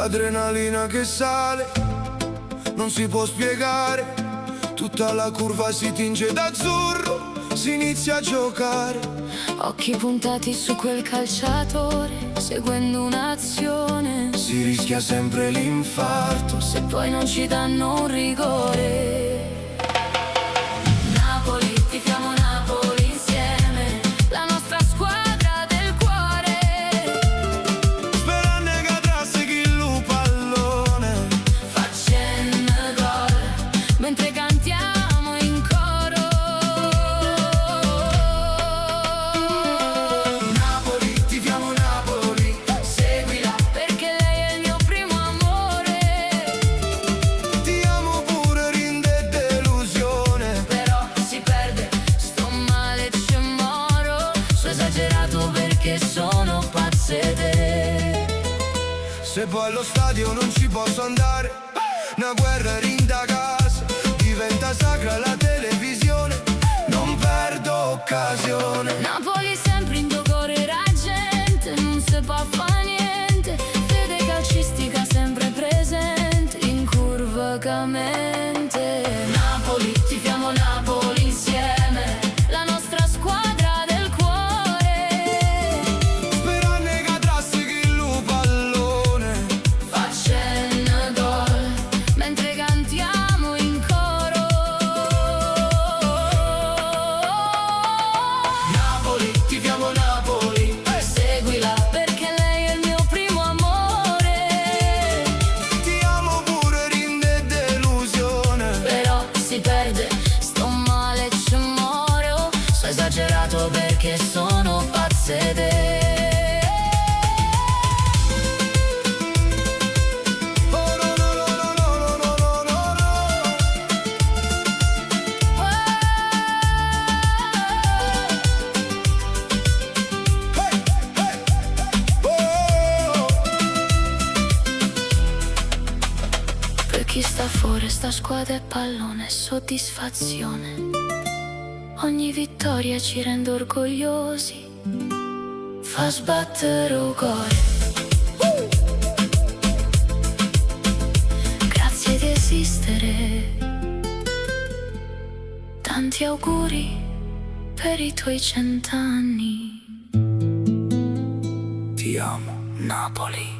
l'adrenalina che sale, non si può spiegare. Tutta la curva si tinge d'azzurro, si inizia a giocare. Occhi puntati su quel calciatore, seguendo un'azione. Si rischia sempre l'infarto se poi non ci danno un rigore. Napoli, tifiamo Napoli insieme, la nostra squadra del cuore. Sperando che trasse chi il pallone Facendo gol mentre cantiamo in coro. Napoli, tifiamo Napoli, Seguila perché lei è il mio primo amore. ti amo pure, rinde delusione. Però si perde, sto male, ci moro. So esagerato perché sono pazzede. Se poi allo stadio non ci posso andare, una guerra rinda casa, diventa sacra la televisione, non perdo occasione. Napoli sempre in dogore gente, non si può fa niente. Fede calcistica sempre presente, incurvacamente. Napoli, tifiamo Napoli insieme, la nostra squadra del cuore. Sperando che trasse chi il pallone Facendo gol mentre cantiamo in coro. Napoli, tifiamo Napoli, seguila perché lei è il mio primo amore. ti amo pure, rinde delusione. Però si perde, sto male, ci moro. So esagerato perché sono pazzede. Oh no no no no no no no no no. Hey, hey. Oh. Per chi sta fuori sta squadra è pallone, soddisfazione. Ogni vittoria ci rende orgogliosi, fa sbattere il cuore. Grazie di esistere, tanti auguri per i tuoi 100 anni. Ti amo. Napoli.